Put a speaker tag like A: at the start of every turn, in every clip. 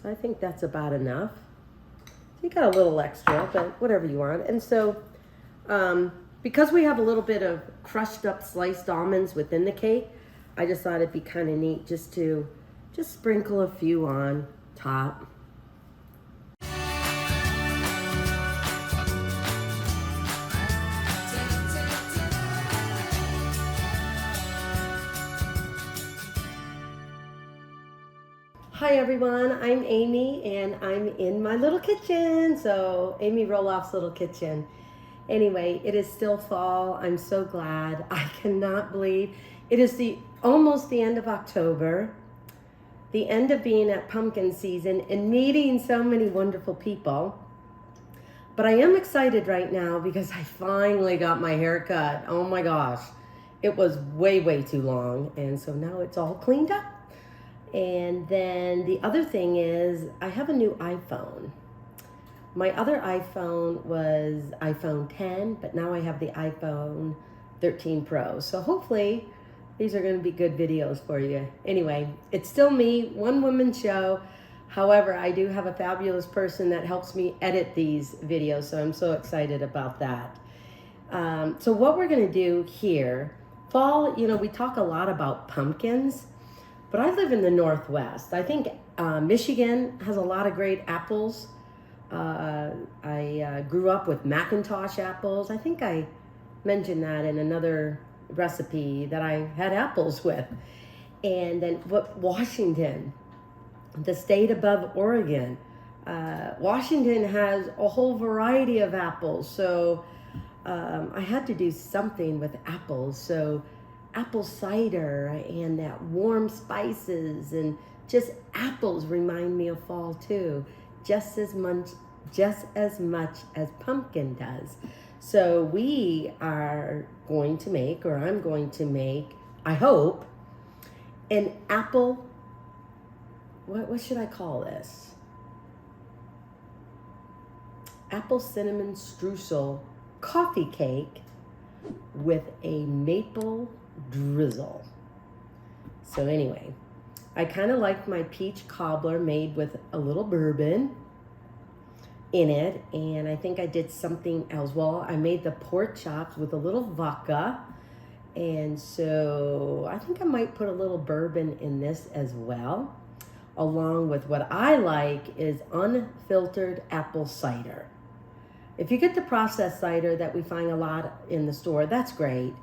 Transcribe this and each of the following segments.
A: So I think that's about enough. You got a little extra, but whatever you want. And so, because we have a little bit of crushed up sliced almonds within the cake, I just thought it'd be kind of neat just to sprinkle a few on top. Hi everyone, I'm Amy and I'm in my little kitchen. So Amy Roloff's little kitchen. Anyway, it is still fall. I'm so glad. I cannot believe it is almost the end of October, the end of being at pumpkin season and meeting so many wonderful people. But I am excited right now because I finally got my hair cut. Oh my gosh, it was way too long. And so now it's all cleaned up. And then the other thing is I have a new iPhone. My other iPhone was iPhone 10, but now I have the iPhone 13 Pro. So hopefully these are going to be good videos for you. Anyway, it's still me, one woman show. However, I do have a fabulous person that helps me edit these videos. So I'm so excited about that. So what we're going to do here, fall, we talk a lot about pumpkins. But I live in the Northwest. I think Michigan has a lot of great apples. I grew up with Macintosh apples. I think I mentioned that in another recipe that I had apples with. And then Washington, the state above Oregon. Washington has a whole variety of apples. So I had to do something with apples. So apple cider and that warm spices and just apples remind me of fall too, just as much as pumpkin does. So we are going to make, or I'm going to make, I hope, an apple, what should I call this? Apple cinnamon streusel coffee cake with a maple drizzle. So anyway, I kind of like my peach cobbler made with a little bourbon in it, and I think I did something else. Well, I made the pork chops with a little vodka, and so I think I might put a little bourbon in this as well, along with what I like is unfiltered apple cider. If you get the processed cider that we find a lot in the store, that's great.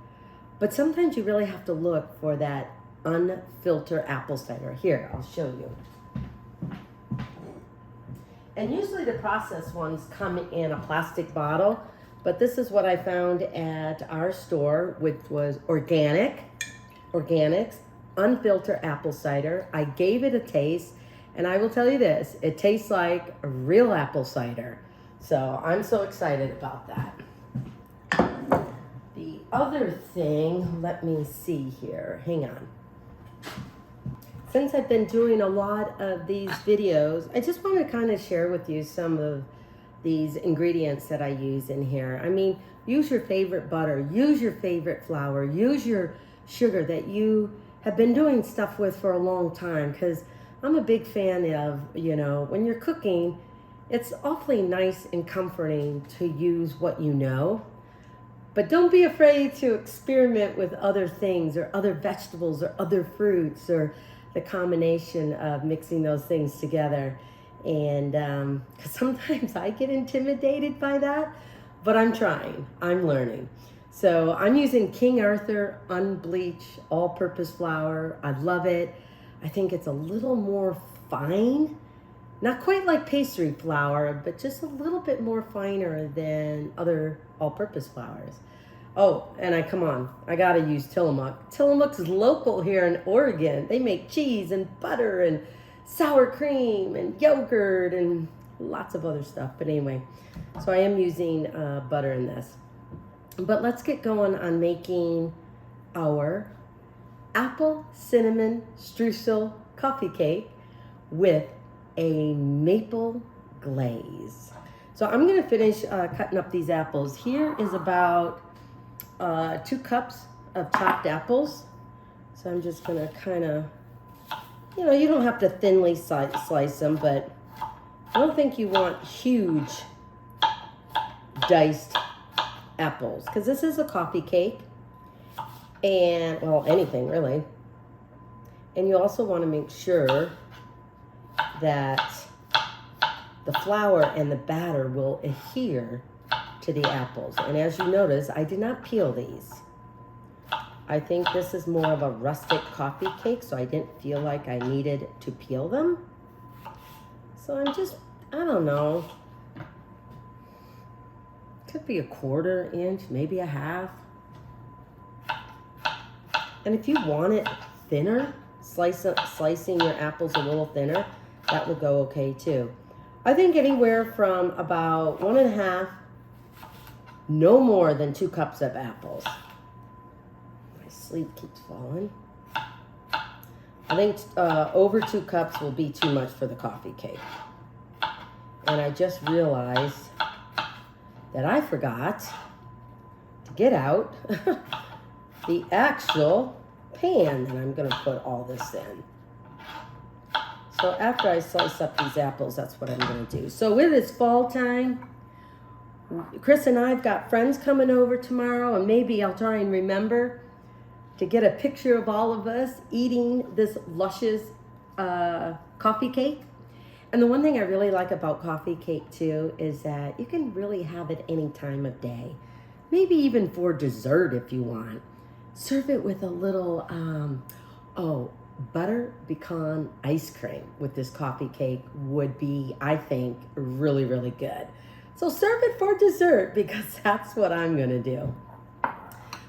A: But sometimes you really have to look for that unfiltered apple cider. Here, I'll show you. And usually the processed ones come in a plastic bottle, but this is what I found at our store, which was organics, unfiltered apple cider. I gave it a taste, and I will tell you this, it tastes like a real apple cider. So I'm so excited about that. Other thing, let me see here, hang on. Since I've been doing a lot of these videos, I just want to kind of share with you some of these ingredients that I use in here. I mean, use your favorite butter, use your favorite flour, use your sugar that you have been doing stuff with for a long time, because I'm a big fan of, when you're cooking, it's awfully nice and comforting to use what you know. But don't be afraid to experiment with other things or other vegetables or other fruits or the combination of mixing those things together. And because sometimes I get intimidated by that, but I'm trying, I'm learning. So I'm using King Arthur unbleached all-purpose flour. I love it. I think it's a little more fine, not quite like pastry flour, but just a little bit more finer than other all-purpose flours. Oh, and I gotta use Tillamook. Tillamook's local here in Oregon. They make cheese and butter and sour cream and yogurt and lots of other stuff. But anyway, so I am using butter in this. But let's get going on making our apple cinnamon streusel coffee cake with a maple glaze. So I'm going to finish cutting up these apples. Here is about 2 cups of chopped apples. So I'm just going to kind of You know, you don't have to thinly slice them, but I don't think you want huge diced apples, because this is a coffee cake, and, well, anything really. And you also want to make sure that the flour and the batter will adhere to the apples. And as you notice, I did not peel these. I think this is more of a rustic coffee cake, so I didn't feel like I needed to peel them. So I'm just, I don't know. Could be a 1/4 inch, maybe a 1/2. And if you want it thinner, slicing your apples a little thinner, that will go okay too. I think anywhere from about 1.5, no more than 2 cups of apples. My sleeve keeps falling. I think over 2 cups will be too much for the coffee cake. And I just realized that I forgot to get out the actual pan that I'm going to put all this in. So after I slice up these apples, that's what I'm going to do. So it is fall time. Chris and I've got friends coming over tomorrow, and maybe I'll try and remember to get a picture of all of us eating this luscious coffee cake. And the one thing I really like about coffee cake too is that you can really have it any time of day. Maybe even for dessert if you want. Serve it with a little, butter pecan ice cream with this coffee cake would be, I think, really, really good. So serve it for dessert, because that's what I'm gonna do.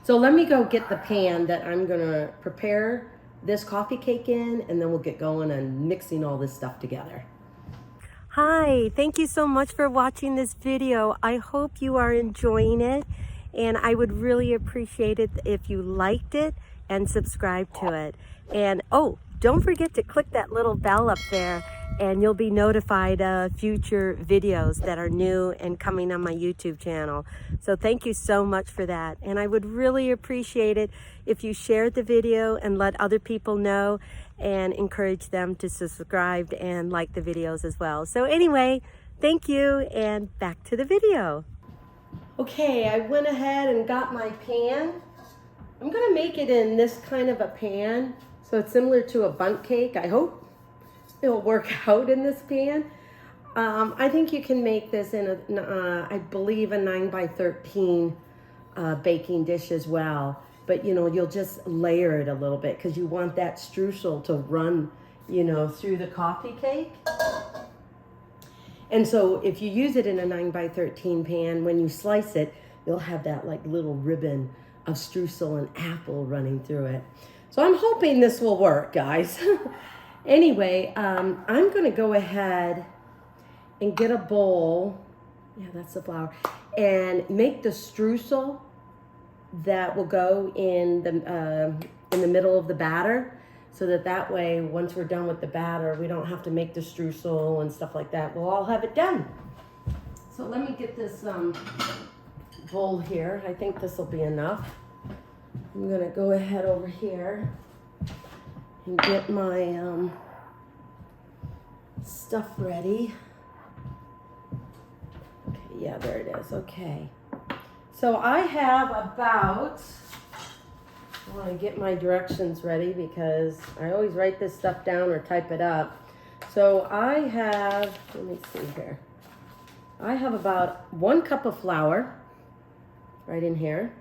A: So let me go get the pan that I'm gonna prepare this coffee cake in, and then we'll get going on mixing all this stuff together. Hi, thank you so much for watching this video. I hope you are enjoying it, and I would really appreciate it if you liked it and subscribe to it. And oh, don't forget to click that little bell up there, and you'll be notified of future videos that are new and coming on my YouTube channel. So thank you so much for that. And I would really appreciate it if you shared the video and let other people know, and encourage them to subscribe and like the videos as well. So anyway, thank you, and back to the video. Okay, I went ahead and got my pan. I'm gonna make it in this kind of a pan, so it's similar to a bundt cake. I hope it'll work out in this pan. I think you can make this in a, I believe, a 9x13 baking dish as well. But, you know, you'll just layer it a little bit because you want that streusel to run, you know, through the coffee cake. And so if you use it in a 9x13 pan, when you slice it, you'll have that like little ribbon of streusel and apple running through it. So I'm hoping this will work, guys. Anyway, I'm gonna go ahead and get a bowl. Yeah, that's the flour. And make the streusel that will go in the middle of the batter, so that way, once we're done with the batter, we don't have to make the streusel and stuff like that. We'll all have it done. So let me get this bowl here. I think this will be enough. I'm gonna go ahead over here and get my stuff ready. Okay, yeah, there it is. Okay. So I have about, I want to get my directions ready because I always write this stuff down or type it up. So I have, let me see here. I have about 1 cup of flour right in here.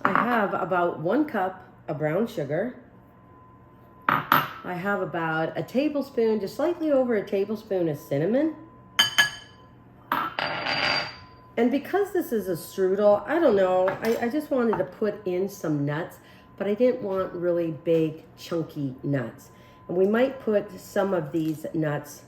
A: I have about 1 cup of brown sugar. I have about a tablespoon, just slightly over a tablespoon of cinnamon. And because this is a strudel, I don't know, I just wanted to put in some nuts, but I didn't want really big, chunky nuts. And we might put some of these nuts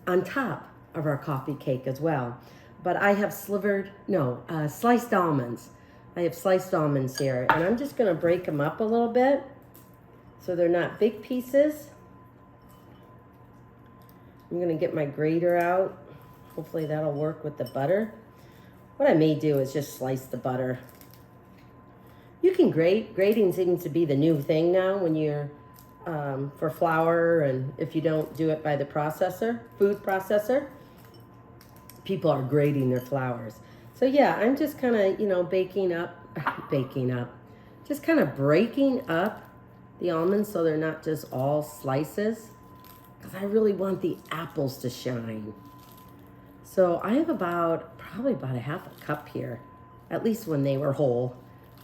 A: on top of our coffee cake as well. But I have sliced almonds. I have sliced almonds here, and I'm just gonna break them up a little bit so they're not big pieces. I'm gonna get my grater out. Hopefully that'll work with the butter. What I may do is just slice the butter. You can grate. Grating seems to be the new thing now when you're for flour, and if you don't do it by the processor, food processor, people are grating their flours. So yeah, I'm just kind of, you know, just kind of breaking up the almonds so they're not just all slices, because I really want the apples to shine. So I have probably about a half a cup here, at least when they were whole.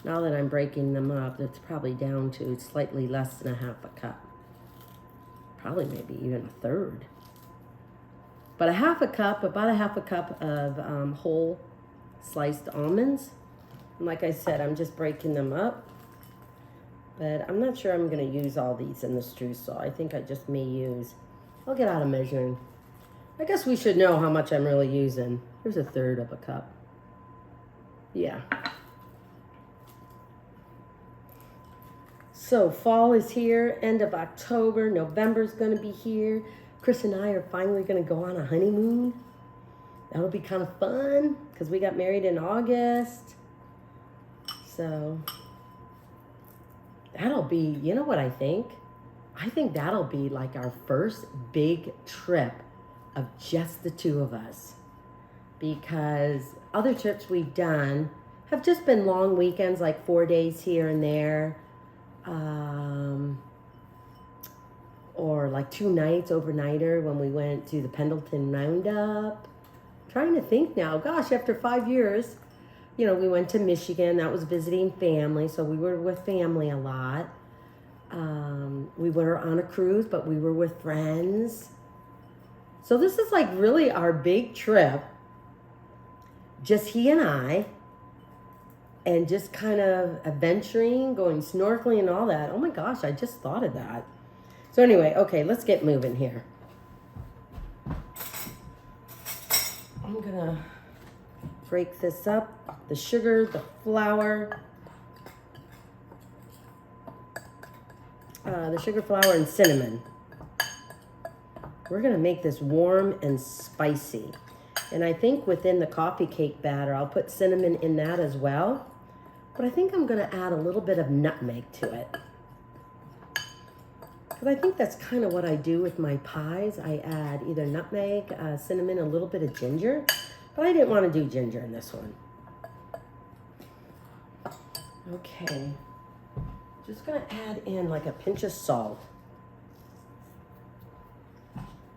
A: Now that I'm breaking them up, it's probably down to slightly less than a half a cup. Probably maybe even a third. But about a half a cup of whole sliced almonds. And like I said, I'm just breaking them up. But I'm not sure I'm going to use all these in the streusel. I think I just may use, I'll get out of measuring. I guess we should know how much I'm really using. Here's a third of a cup. Yeah. So fall is here, end of October, November's going to be here. Chris and I are finally going to go on a honeymoon. That'll be kind of fun because we got married in August. So that'll be, you know what I think? I think that'll be like our first big trip of just the two of us. Because other trips we've done have just been long weekends, like 4 days here and there. Or like 2 nights, overnighter, when we went to the Pendleton Roundup. Trying to think now, gosh, after 5 years, you know, we went to Michigan. That was visiting family, so we were with family a lot. We were on a cruise, but we were with friends. So this is like really our big trip. Just he and I. And just kind of adventuring, going snorkeling and all that. Oh my gosh, I just thought of that. So anyway, okay, let's get moving here. I'm gonna break this up. The sugar, the flour. The sugar, flour, and cinnamon. We're gonna make this warm and spicy. And I think within the coffee cake batter, I'll put cinnamon in that as well. But I think I'm going to add a little bit of nutmeg to it. Because I think that's kind of what I do with my pies. I add either nutmeg, cinnamon, a little bit of ginger. But I didn't want to do ginger in this one. Okay. Just going to add in like a pinch of salt.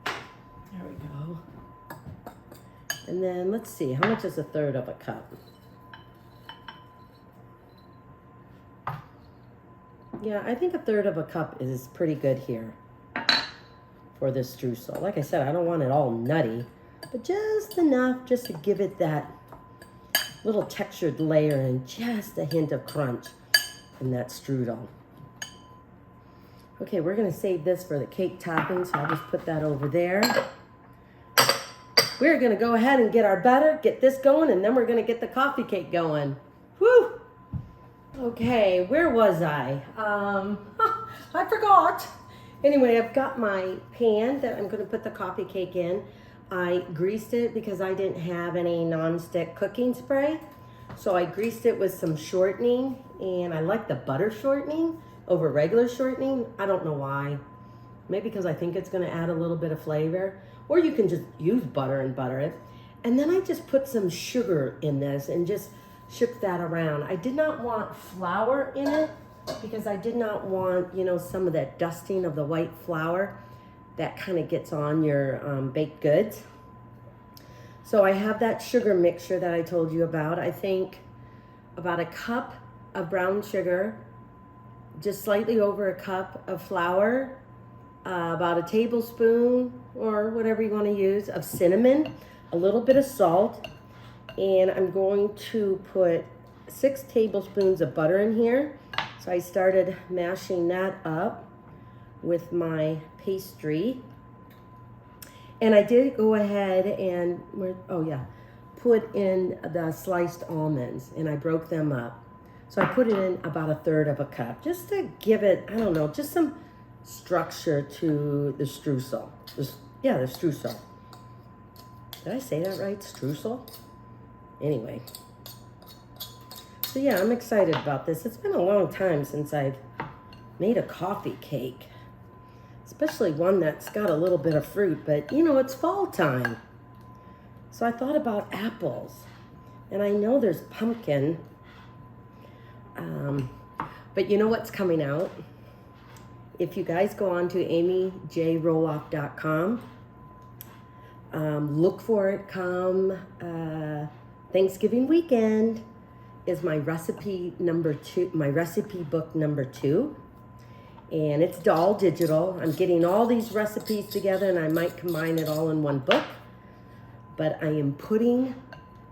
A: There we go. And then let's see, how much is a third of a cup? Yeah, I think a third of a cup is pretty good here for this streusel. Like I said, I don't want it all nutty, but just enough just to give it that little textured layer and just a hint of crunch in that strudel. Okay, we're gonna save this for the cake topping, so I'll just put that over there. We're gonna go ahead and get our batter, get this going, and then we're gonna get the coffee cake going. Whew! Okay, where was I? I forgot. Anyway, I've got my pan that I'm gonna put the coffee cake in. I greased it because I didn't have any non-stick cooking spray. So I greased it with some shortening, and I like the butter shortening over regular shortening. I don't know why. Maybe because I think it's gonna add a little bit of flavor. Or you can just use butter and butter it. And then I just put some sugar in this and just shook that around. I did not want flour in it because I did not want, you know, some of that dusting of the white flour that kind of gets on your baked goods. So I have that sugar mixture that I told you about. I think about a cup of brown sugar, just slightly over a cup of flour, about a tablespoon or whatever you want to use of cinnamon, a little bit of salt, and I'm going to put 6 tablespoons of butter in here. So I started mashing that up with my pastry. And I did go ahead and, put in the sliced almonds, and I broke them up. So I put it in about a third of a cup, just to give it, I don't know, just some structure to the streusel. The streusel. Did I say that right? Streusel? Anyway. So yeah, I'm excited about this. It's been a long time since I've made a coffee cake. especially one that's got a little bit of fruit, but you know, it's fall time. So I thought about apples, and I know there's pumpkin, but you know what's coming out? If you guys go on to amyjroloff.com, look for it come Thanksgiving weekend is my recipe number 2, my recipe book number 2. And it's all digital. I'm getting all these recipes together, and I might combine it all in one book. But I am putting,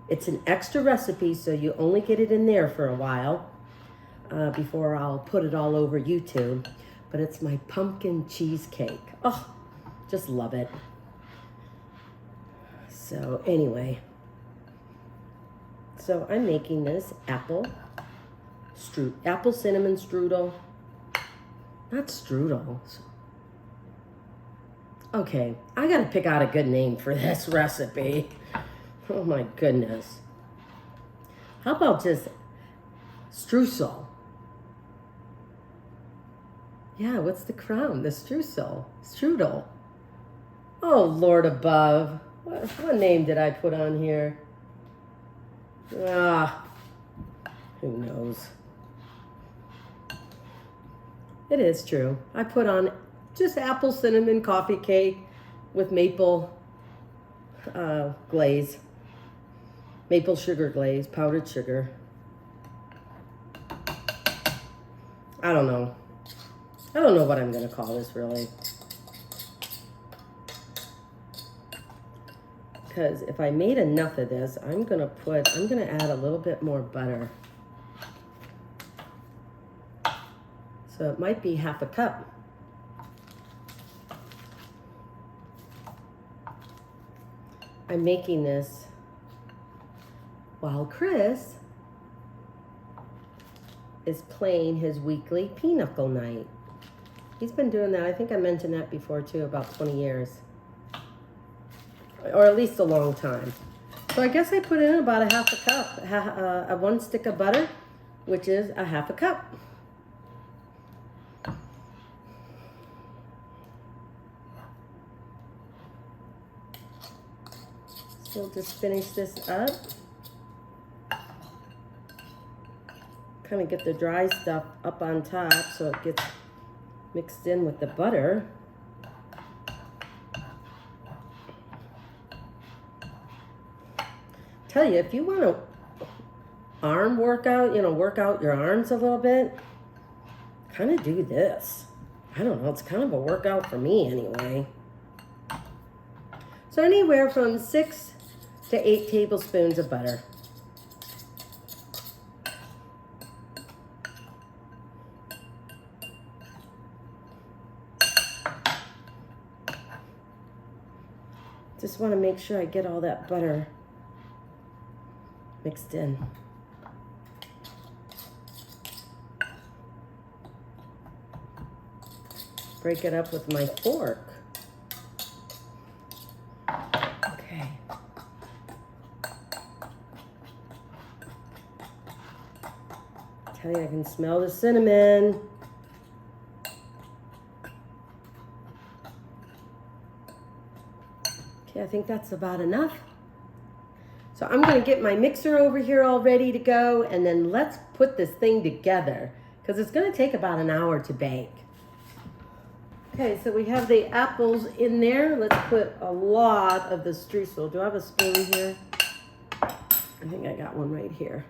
A: it's an extra recipe, so you only get it in there for a while before I'll put it all over YouTube. But it's my pumpkin cheesecake. Oh, just love it. So anyway, so I'm making this apple cinnamon strudel. Not strudel. Okay, I gotta pick out a good name for this recipe. Oh my goodness. How about just Streusel? Yeah, what's the crown? The Streusel. Strudel. Oh, Lord above. What name did I put on here? Ah, who knows? It is true. I put on just apple cinnamon coffee cake with maple glaze. Maple sugar glaze, powdered sugar. I don't know. I don't know what I'm going to call this, really. Because if I made enough of this, I'm going to add a little bit more butter. So it might be half a cup. I'm making this while Chris is playing his weekly pinochle night. He's been doing that. I think I mentioned that before too, about 20 years. Or at least a long time. So I guess I put in about a half a cup, 1 stick of butter, which is a half a cup. So we'll just finish this up. Kind of get the dry stuff up on top so it gets mixed in with the butter. Tell you, if you want to arm workout, you know, work out your arms a little bit, kind of do this. I don't know, it's kind of a workout for me anyway. So anywhere from 6 to 8 tablespoons of butter. Just want to make sure I get all that butter mixed in. Break it up with my fork. Okay. Tell you, I can smell the cinnamon. Okay, I think that's about enough. So I'm going to get my mixer over here all ready to go, and then let's put this thing together because it's going to take about an hour to bake. Okay, so we have the apples in there. Let's put a lot of the streusel. Do I have a spoon here? I think I got one right here.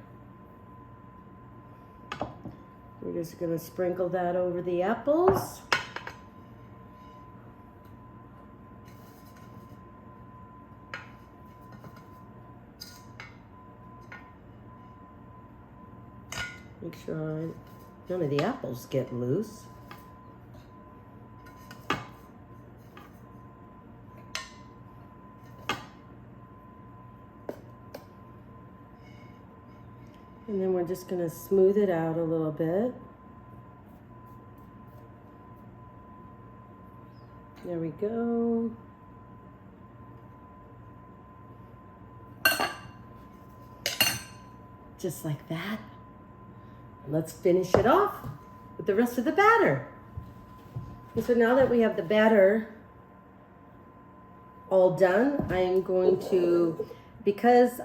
A: We're just going to sprinkle that over the apples. Make sure none of the apples get loose. And then we're just going to smooth it out a little bit. There we go. Just like that. Let's finish it off with the rest of the batter. And so now that we have the batter all done, I am going to, because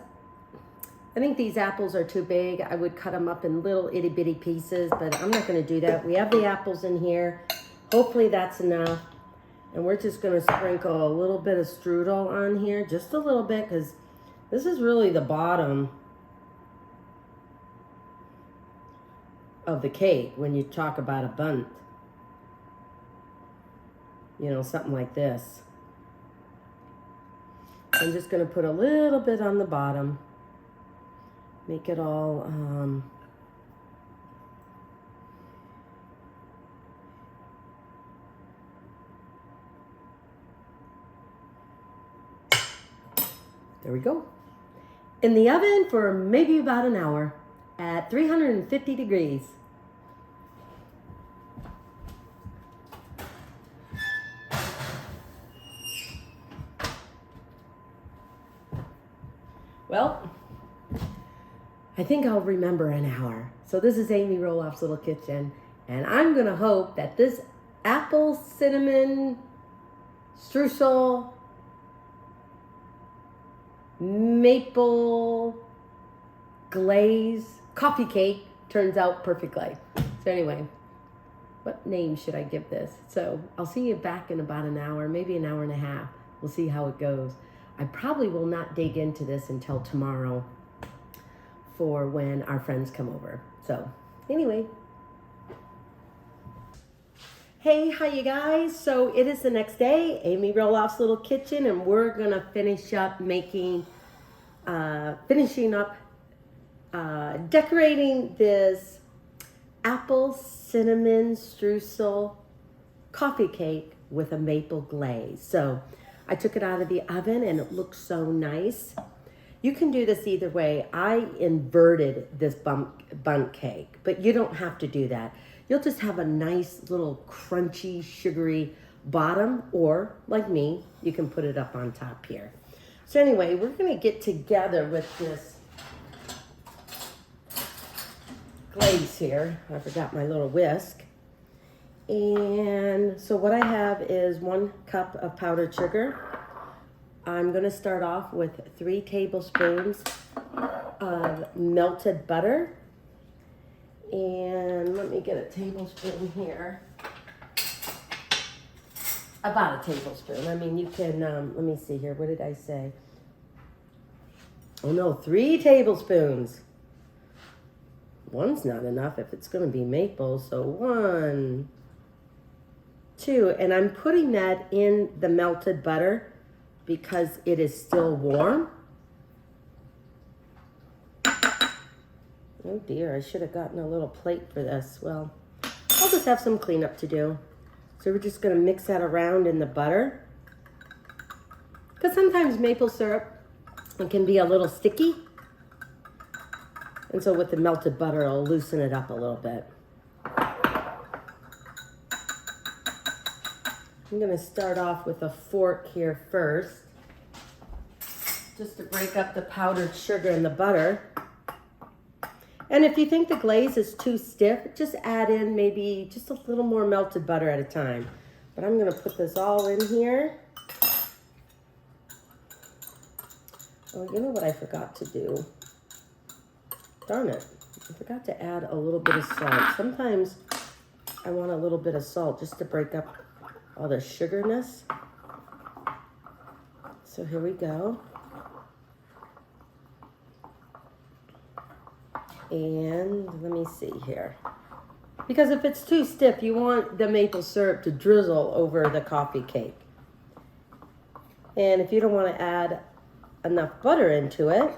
A: I think these apples are too big, I would cut them up in little itty bitty pieces, but I'm not going to do that. We have the apples in here. Hopefully that's enough. And we're just going to sprinkle a little bit of strudel on here, just a little bit, because this is really the bottom of the cake when you talk about a bundt. You know, something like this. I'm just going to put a little bit on the bottom. Make it all there we go. In the oven for maybe about an hour at 350 degrees. Well, I think I'll remember an hour. So this is Amy Roloff's Little Kitchen, and I'm gonna hope that this apple cinnamon streusel maple glaze coffee cake turns out perfectly. So anyway, what name should I give this? So I'll see you back in about an hour, maybe an hour and a half. We'll see how it goes. I probably will not dig into this until tomorrow for when our friends come over. So anyway. Hey, hi you guys. So it is the next day, Amy Roloff's Little Kitchen, and we're gonna finish up making, decorating this apple cinnamon streusel coffee cake with a maple glaze. So I took it out of the oven and it looks so nice. You can do this either way. I inverted this bundt cake, but you don't have to do that. You'll just have a nice little crunchy, sugary bottom, or like me, you can put it up on top here. So anyway, we're gonna get together with this glaze here. I forgot my little whisk. And so what I have is 1 cup of powdered sugar. I'm gonna start off with 3 tablespoons of melted butter. And let me get a tablespoon here. About a tablespoon. I mean, you can, let me see here. What did I say? Oh no, 3 tablespoons. One's not enough if it's gonna be maple. So 1, 2, and I'm putting that in the melted butter because it is still warm. Oh dear, I should have gotten a little plate for this. Well, I'll just have some cleanup to do. So we're just gonna mix that around in the butter. Because sometimes maple syrup, it can be a little sticky. And so with the melted butter, it'll loosen it up a little bit. I'm gonna start off with a fork here first, just to break up the powdered sugar and the butter. And if you think the glaze is too stiff, just add in maybe just a little more melted butter at a time. But I'm gonna put this all in here. Oh, you know what I forgot to do? Darn it, I forgot to add a little bit of salt. Sometimes I want a little bit of salt just to break up all the sugarness. So here we go. And let me see here. Because if it's too stiff, you want the maple syrup to drizzle over the coffee cake. And if you don't want to add enough butter into it,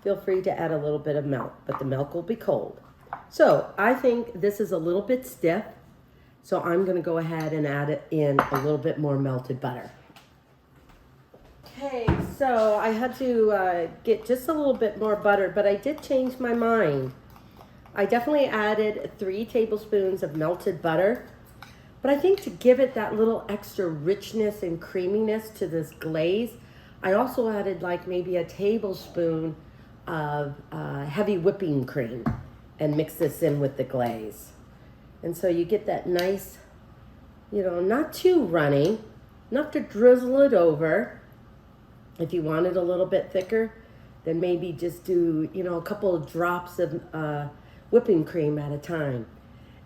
A: feel free to add a little bit of milk, but the milk will be cold. So I think this is a little bit stiff, so I'm gonna go ahead and add it in a little bit more melted butter. Okay, so I had to get just a little bit more butter, but I did change my mind. I definitely added 3 tablespoons of melted butter, but I think to give it that little extra richness and creaminess to this glaze, I also added like maybe a tablespoon of heavy whipping cream and mix this in with the glaze. And so you get that nice You know, not too runny, enough to drizzle it over. If you want it a little bit thicker, then maybe just do, you know, a couple of drops of whipping cream at a time.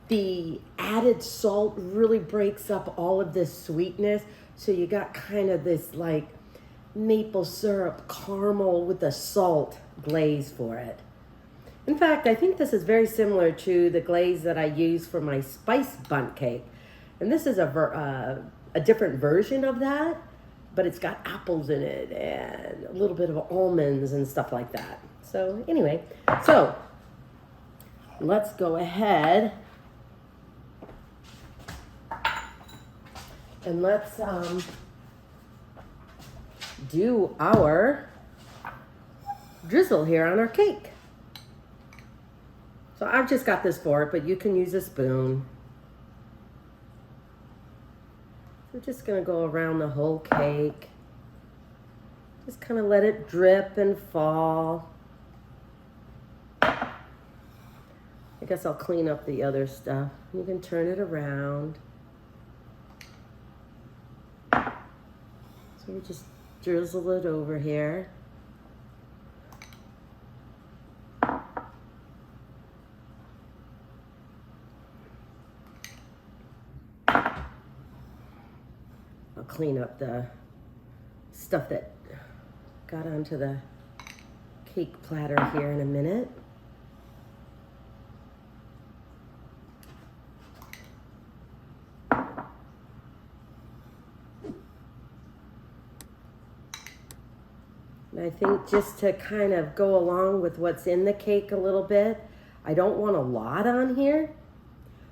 A: The added salt really breaks up all of this sweetness. So you got kind of this like maple syrup caramel with the salt glaze for it. In fact, I think this is very similar to the glaze that I use for my spice bundt cake. And this is a different version of that, but it's got apples in it and a little bit of almonds and stuff like that. So anyway, so let's go ahead and let's do our drizzle here on our cake. So I've just got this fork, but you can use a spoon. We're just gonna go around the whole cake. Just kind of let it drip and fall. I guess I'll clean up the other stuff. You can turn it around. So we just drizzle it over here. Clean up the stuff that got onto the cake platter here in a minute. And I think just to kind of go along with what's in the cake a little bit, I don't want a lot on here,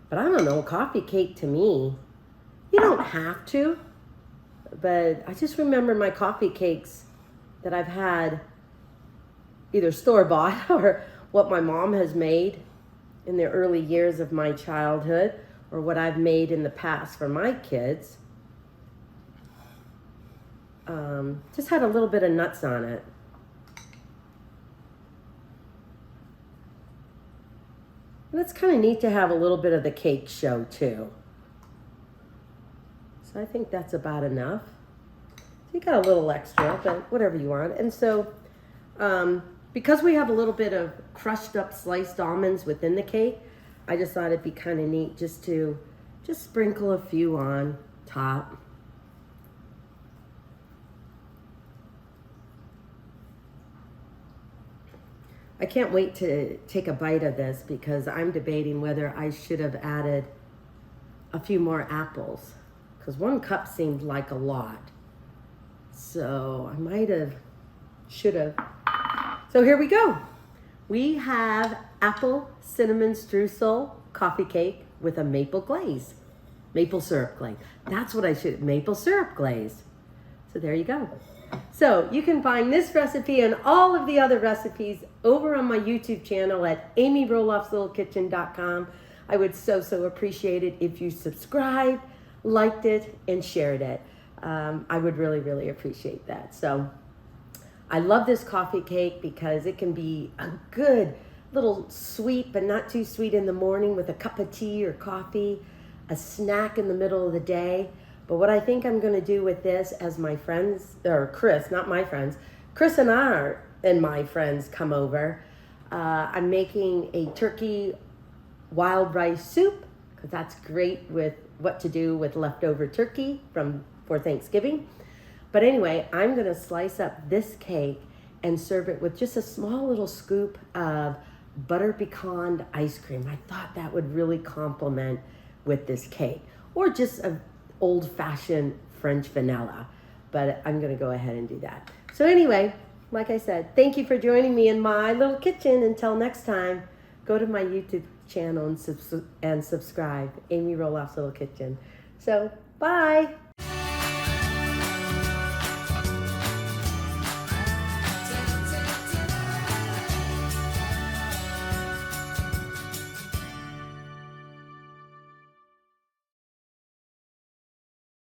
A: but I don't know, coffee cake to me, you don't have to. But I just remember my coffee cakes that I've had either store-bought or what my mom has made in the early years of my childhood, or what I've made in the past for my kids. Just had a little bit of nuts on it. And it's kind of neat to have a little bit of the cake show too. So I think that's about enough. So you got a little extra, but whatever you want. And so because we have a little bit of crushed up sliced almonds within the cake, I just thought it'd be kind of neat just to sprinkle a few on top. I can't wait to take a bite of this because I'm debating whether I should have added a few more apples. Because 1 cup seemed like a lot. So I might have, should have. So here we go. We have apple cinnamon streusel coffee cake with a maple glaze. Maple syrup glaze. That's what I should, maple syrup glaze. So there you go. So you can find this recipe and all of the other recipes over on my YouTube channel at amyroloffslittlekitchen.com. I would so appreciate it if you subscribe, liked it, and shared it. I would really appreciate that. So I love this coffee cake because it can be a good little sweet, but not too sweet in the morning with a cup of tea or coffee, a snack in the middle of the day. But what I think I'm going to do with this, as my friends, or Chris, not my friends, Chris and my friends come over, I'm making a turkey wild rice soup, because that's great with what to do with leftover turkey for Thanksgiving. But anyway, I'm going to slice up this cake and serve it with just a small little scoop of butter pecan ice cream. I thought that would really complement with this cake, or just a old-fashioned French vanilla, but I'm going to go ahead and do that. So anyway, like I said, thank you for joining me in my little kitchen. Until next time, go to my YouTube channel and subscribe, Amy Roloff's Little Kitchen. So, bye!